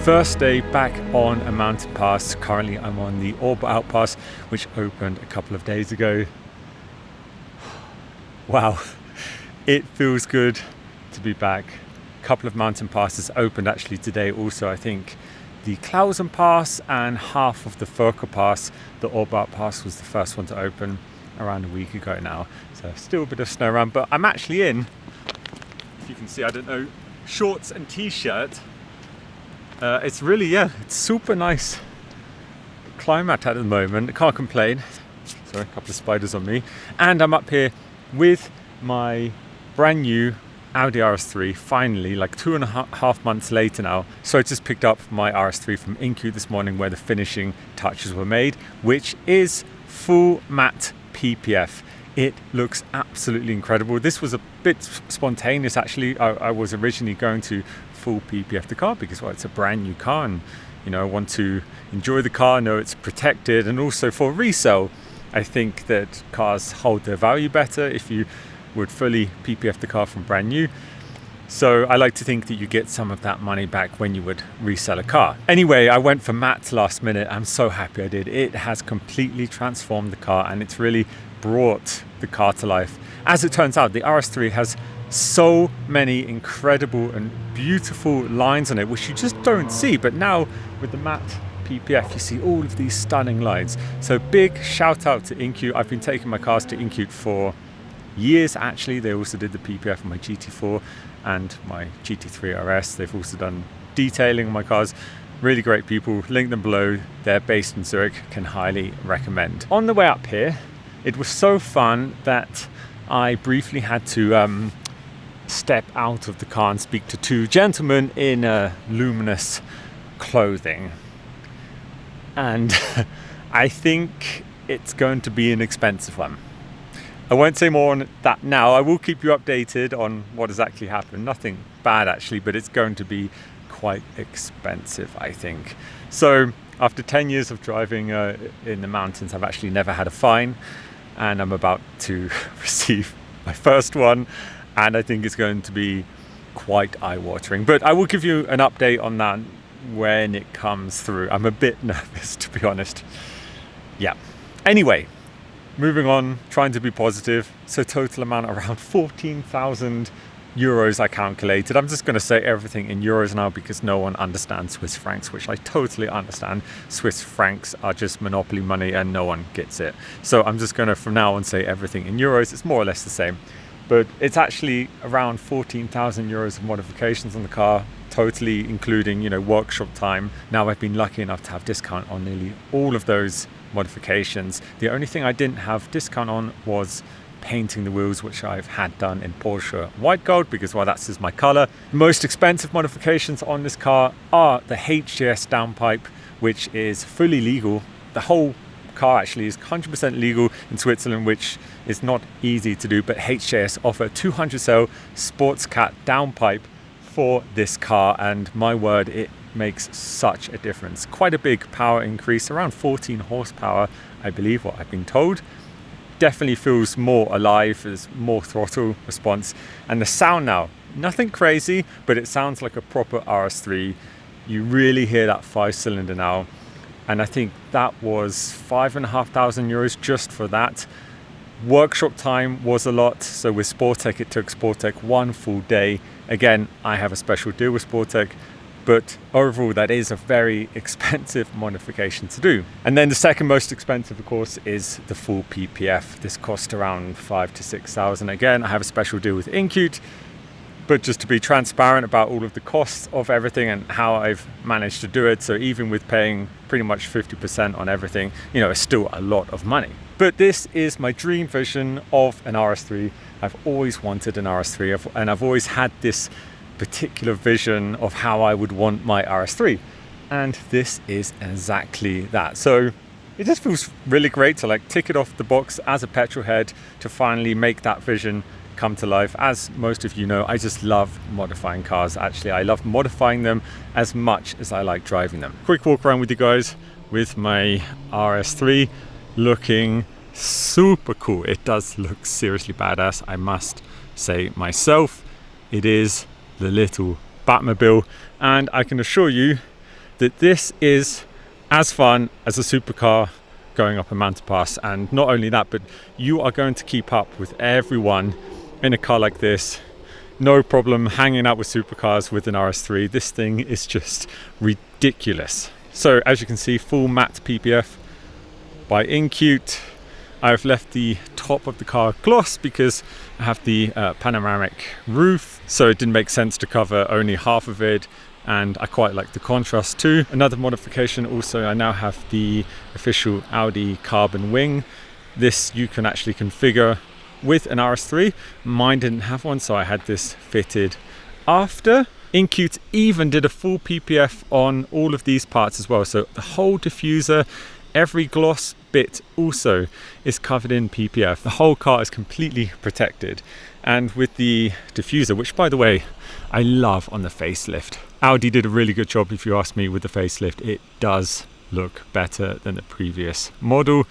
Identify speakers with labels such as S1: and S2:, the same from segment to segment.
S1: First day back on a mountain pass. Currently I'm on the Walkaround pass, which opened a couple of days ago. Wow, it feels good to be back. A couple of mountain passes opened actually today also. I think the Klausen Pass and half of the Furka Pass. The Walkaround Pass was the first one to open around a week ago now. So still a bit of snow around, but I'm actually in, if you can see, I don't know, shorts and t-shirt. It's really, it's super nice climate at the moment. I can't complain. Sorry, a couple of spiders on me. And I'm up here with my brand new Audi RS3, finally, like 2.5 months later now. So I just picked up my RS3 from enquire this morning where the finishing touches were made, which is full matte PPF. It looks absolutely incredible. This was a bit spontaneous actually. I was originally going to full PPF the car because, well, it's a brand new car and, you know, I want to enjoy the car, know it's protected, and also for resale, I think that cars hold their value better if you would fully PPF the car from brand new. So I like to think that you get some of that money back when you would resell a car. Anyway, I went for matte last minute. I'm so happy I did. It has completely transformed the car and it's really brought the car to life. As it turns out, the RS3 has so many incredible and beautiful lines on it, which you just don't see. But now with the matte PPF, you see all of these stunning lines. So big shout out to enquire. I've been taking my cars to enquire for years actually. They also did the PPF on my GT4 and my GT3 RS. They've also done detailing on my cars. Really great people. Link them below. They're based in Zurich. Can highly recommend. On the way up here, it was so fun that I briefly had to step out of the car and speak to two gentlemen in luminous clothing. And I think it's going to be an expensive one. I won't say more on that now. I will keep you updated on what has actually happened. Nothing bad actually, but it's going to be quite expensive, I think. So after 10 years of driving in the mountains, I've actually never had a fine, and I'm about to receive my first one, and I think it's going to be quite eye-watering. But I will give you an update on that when it comes through. I'm a bit nervous, to be honest. Yeah. Anyway, moving on, trying to be positive. So total amount around 14,000 euros I calculated. I'm just going to say everything in euros now because no one understands Swiss francs, which I totally understand. Swiss francs are just monopoly money and no one gets it. So I'm just going to from now on say everything in euros. It's more or less the same. But it's actually around 14,000 euros of modifications on the car, totally including, you know, workshop time. Now I've been lucky enough to have discount on nearly all of those modifications. The only thing I didn't have discount on was painting the wheels, which I've had done in Porsche white gold because, well, that's just my color. The most expensive modifications on this car are the HJS downpipe, which is fully legal. The whole car actually is 100% legal in Switzerland, which is not easy to do, but HJS offer 200 cell sports cat downpipe for this car, and my word, it makes such a difference. Quite a big power increase, around 14 horsepower, I believe, what I've been told. Definitely feels more alive, there's more throttle response, and the sound now, nothing crazy, but it sounds like a proper RS3. You really hear that 5-cylinder now. And I think that was 5,500 euros just for that. Workshop time was a lot. So with Sportec, it took Sportec 1 full day. Again, I have a special deal with Sportec, but overall that is a very expensive modification to do. And then the second most expensive, of course, is the full PPF. This cost around 5,000 to 6,000. Again, I have a special deal with enquire. But just to be transparent about all of the costs of everything and how I've managed to do it. So even with paying pretty much 50% on everything, you know, it's still a lot of money. But this is my dream vision of an RS3. I've always wanted an RS3 and I've always had this particular vision of how I would want my RS3. And this is exactly that. So it just feels really great to like tick it off the box as a petrol head to finally make that vision come to life. As most of you know, I just love modifying cars. Actually, I love modifying them as much as I like driving them. Quick walk around with you guys with my RS3, looking super cool. It does look seriously badass, I must say myself. It is the little Batmobile, and I can assure you that this is as fun as a supercar going up a mountain pass. And not only that, but you are going to keep up with everyone in a car like this. No problem hanging out with supercars with an RS3. This thing is just ridiculous. So as you can see, full matte PPF by Incute. I've left the top of the car gloss because I have the panoramic roof, so it didn't make sense to cover only half of it, and I quite like the contrast too. Another modification also, I now have the official Audi carbon wing. This you can actually configure with an RS3. Mine didn't have one, so I had this fitted after. Incute even did a full PPF on all of these parts as well, so the whole diffuser, every gloss bit also is covered in PPF. The whole car is completely protected. And with the diffuser, which by the way, I love on the facelift. Audi did a really good job, if you ask me, with the facelift. It does look better than the previous model.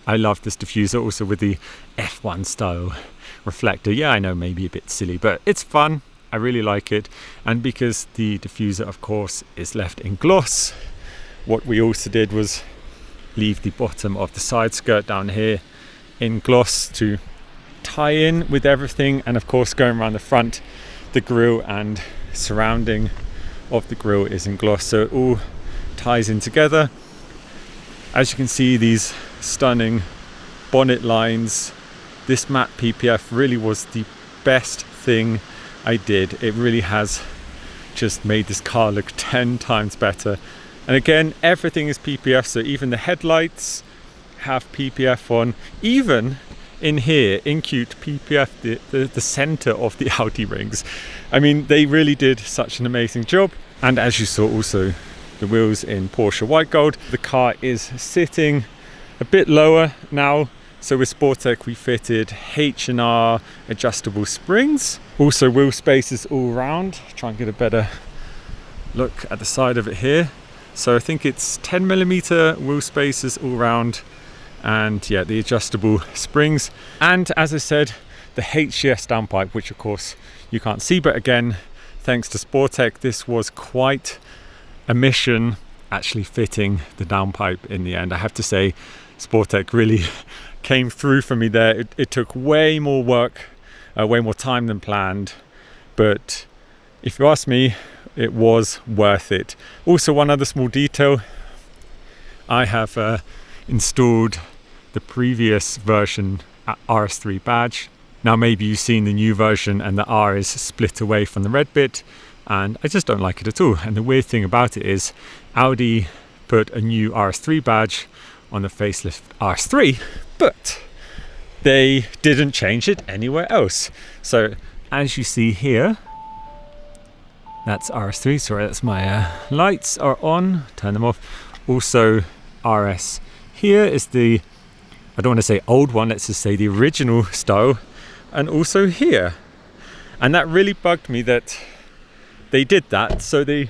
S1: I love this diffuser also with the F1 style reflector. Yeah, I know, maybe a bit silly, but it's fun. I really like it. And because the diffuser, of course, is left in gloss, what we also did was leave the bottom of the side skirt down here in gloss to tie in with everything. And of course, going around the front, the grille and surrounding of the grille is in gloss, so it all ties in together. As you can see, these stunning bonnet lines, this matte PPF really was the best thing I did. It really has just made this car look 10 times better. And again, everything is PPF, so even the headlights have PPF on. Even in here, Incute PPF the center of the Audi rings. I mean, they really did such an amazing job. And as you saw also, the wheels in Porsche white gold. The car is sitting a bit lower now. So with Sportec, we fitted H&R adjustable springs. Also wheel spaces all round. Try and get a better look at the side of it here. So I think it's 10mm wheel spaces all round, and yeah, the adjustable springs. And as I said, the HCS downpipe, which of course you can't see, but again, thanks to Sportec, this was quite a mission actually fitting the downpipe in the end. I have to say, Sportec really came through for me there. It took way more work, way more time than planned, but if you ask me, it was worth it. Also, one other small detail, I have installed the previous version RS3 badge. Now maybe you've seen the new version and the R is split away from the red bit, and I just don't like it at all. And the weird thing about it is Audi put a new RS3 badge on the facelift RS3, but they didn't change it anywhere else. So as you see here, that's RS3, sorry, that's my lights are on, turn them off. Also RS here is the, I don't want to say old one, let's just say the original style, and also here. And that really bugged me that they did that. So they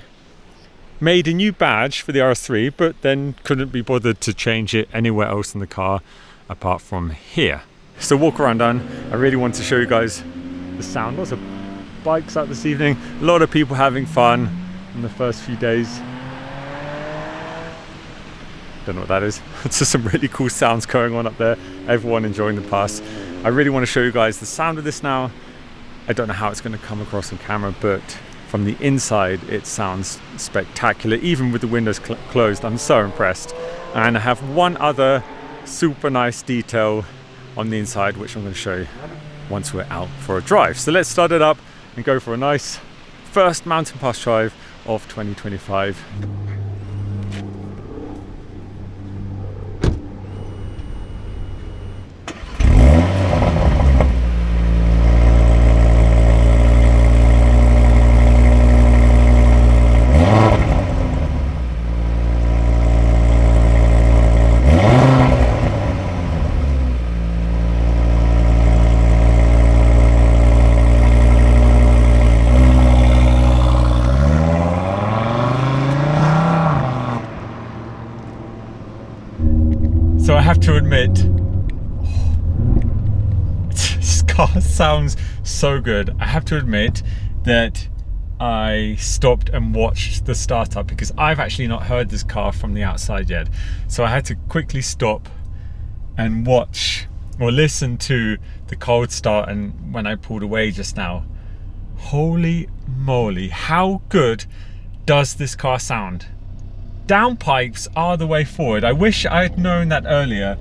S1: made a new badge for the RS3, but then couldn't be bothered to change it anywhere else in the car apart from here. So walk around done. I really want to show you guys the sound. Lots of bikes out this evening, a lot of people having fun in the first few days. Don't know what that is. It's just some really cool sounds going on up there. Everyone enjoying the pass. I really want to show you guys the sound of this now. I don't know how it's going to come across on camera, but from the inside it sounds spectacular, even with the windows closed. I'm so impressed. And I have one other super nice detail on the inside, which I'm going to show you once we're out for a drive. So let's start it up and go for a nice first mountain pass drive of 2025. So I have to admit, this car sounds so good. I have to admit that I stopped and watched the startup because I've actually not heard this car from the outside yet. So I had to quickly stop and watch or listen to the cold start, and when I pulled away just now, holy moly, how good does this car sound? Downpipes are the way forward. I wish I had known that earlier.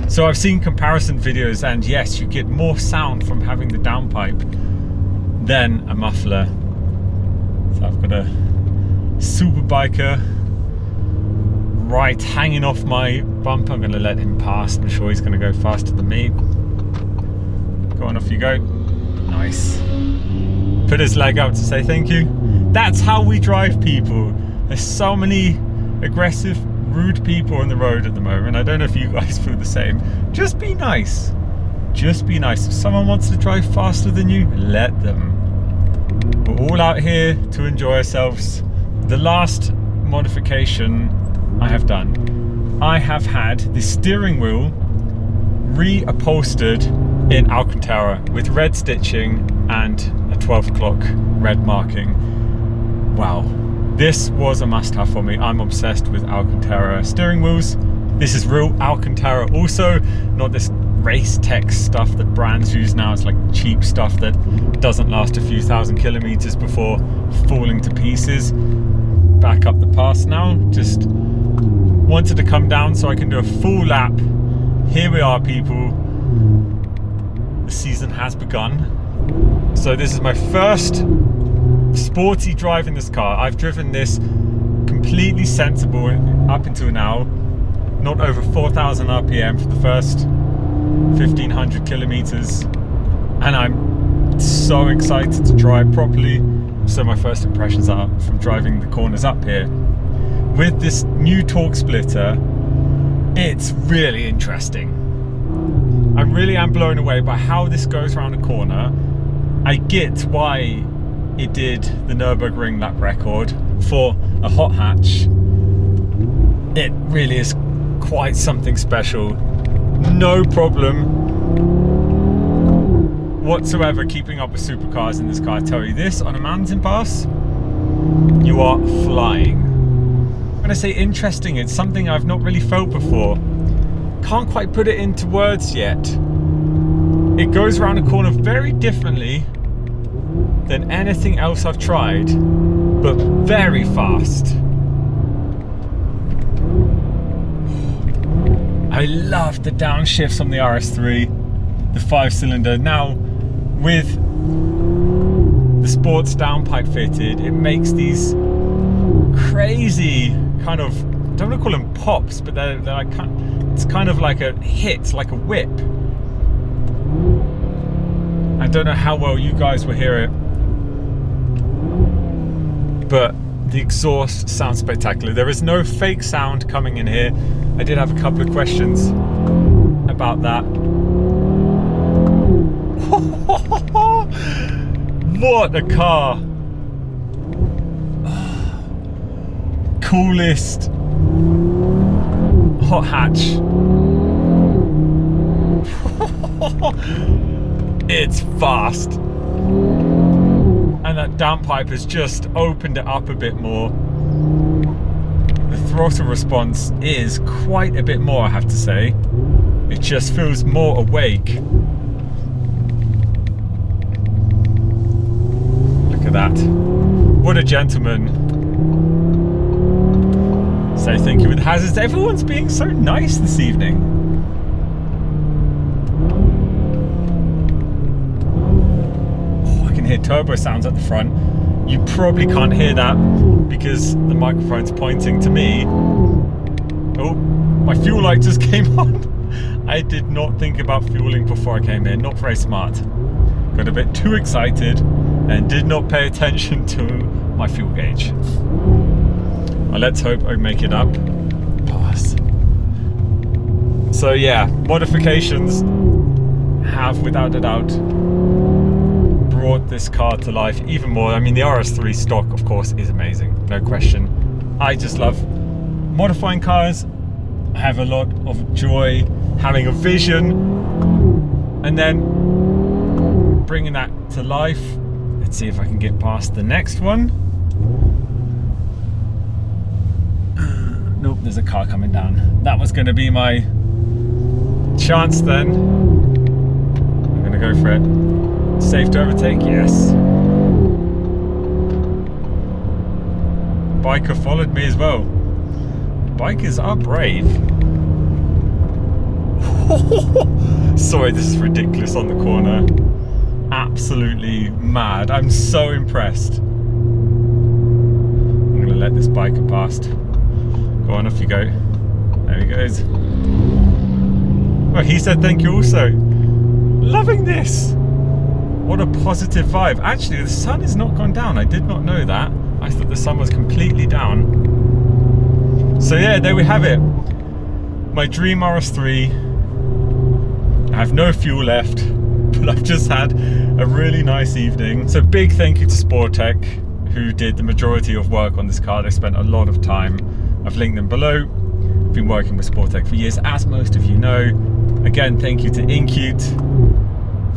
S1: So I've seen comparison videos, and yes, you get more sound from having the downpipe than a muffler. So I've got a super biker right hanging off my bumper. I'm going to let him pass. I'm sure he's going to go faster than me. Go on, off you go. Nice. Put his leg out to say thank you. That's how we drive, people. There's so many aggressive, rude people on the road at the moment. I don't know if you guys feel the same. Just be nice. Just be nice. If someone wants to drive faster than you, let them. We're all out here to enjoy ourselves. The last modification I have done, I have had the steering wheel reupholstered in Alcantara with red stitching and a 12 o'clock red marking. Wow. This was a must-have for me. I'm obsessed with Alcantara steering wheels. This is real Alcantara also, not this race tech stuff that brands use now. It's like cheap stuff that doesn't last a few thousand kilometers before falling to pieces. Back up the pass now. Just wanted to come down so I can do a full lap. Here we are, people. The season has begun. So this is my first sporty drive in this car. I've driven this completely sensible up until now, not over 4,000 RPM for the first 1,500 kilometers, and I'm so excited to drive properly. So my first impressions are from driving the corners up here. With this new torque splitter, it's really interesting. I really am blown away by how this goes around a corner. I get why it did the Nürburgring lap record for a hot hatch. It really is quite something special. No problem whatsoever keeping up with supercars in this car. I tell you this, on a mountain pass, you are flying. When I say interesting, it's something I've not really felt before. Can't quite put it into words yet. It goes around a corner very differently than anything else I've tried, but very fast. I love the downshifts on the RS3, the 5-cylinder. Now, with the sports downpipe fitted, it makes these crazy kind of, I don't want to call them pops, but they're like, it's kind of like a hit, like a whip. I don't know how well you guys will hear it, but the exhaust sounds spectacular. There is no fake sound coming in here. I did have a couple of questions about that. What a car! Coolest hot hatch. It's fast. And that downpipe has just opened it up a bit more. The throttle response is quite a bit more, I have to say. It just feels more awake. Look at that. What a gentleman. Say thank you with hazards. Everyone's being so nice this evening. Hear turbo sounds at the front. You probably can't hear that because the microphone's pointing to me. Oh, my fuel light just came on. I did not think about fueling before I came here. Not very smart. Got a bit too excited and did not pay attention to my fuel gauge. Well, let's hope I make it up. Pass. So yeah, modifications have without a doubt brought this car to life even more. I mean, the RS3 stock, of course, is amazing, no question. I just love modifying cars. I have a lot of joy having a vision and then bringing that to life. Let's see if I can get past the next one. Nope, there's a car coming down. That was going to be my chance then. I'm going to go for it. Safe to overtake, yes. Biker followed me as well. Bikers are brave. Sorry, this is ridiculous on the corner. Absolutely mad. I'm so impressed. I'm gonna let this biker past. Go on, off you go. There he goes. Well, he said thank you also. Loving this. What a positive vibe. Actually, the sun has not gone down. I did not know that. I thought the sun was completely down. So yeah, there we have it. My dream RS3. I have no fuel left, but I've just had a really nice evening. So big thank you to Sportech, who did the majority of work on this car. They spent a lot of time. I've linked them below. I've been working with Sportech for years, as most of you know. Again, thank you to Incute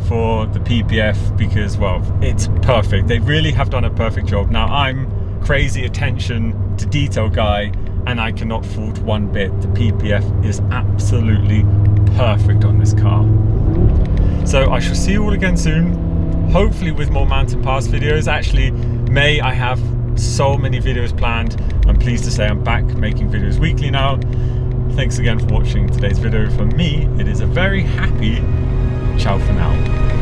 S1: for the PPF, because, well, it's perfect. They really have done a perfect job. Now, I'm crazy attention to detail guy, and I cannot fault one bit. The PPF is absolutely perfect on this car. So I shall see you all again soon, hopefully with more mountain pass videos. Actually, May, I have so many videos planned. I'm pleased to say I'm back making videos weekly now. Thanks again for watching today's video. For me, it is a very happy ciao for now.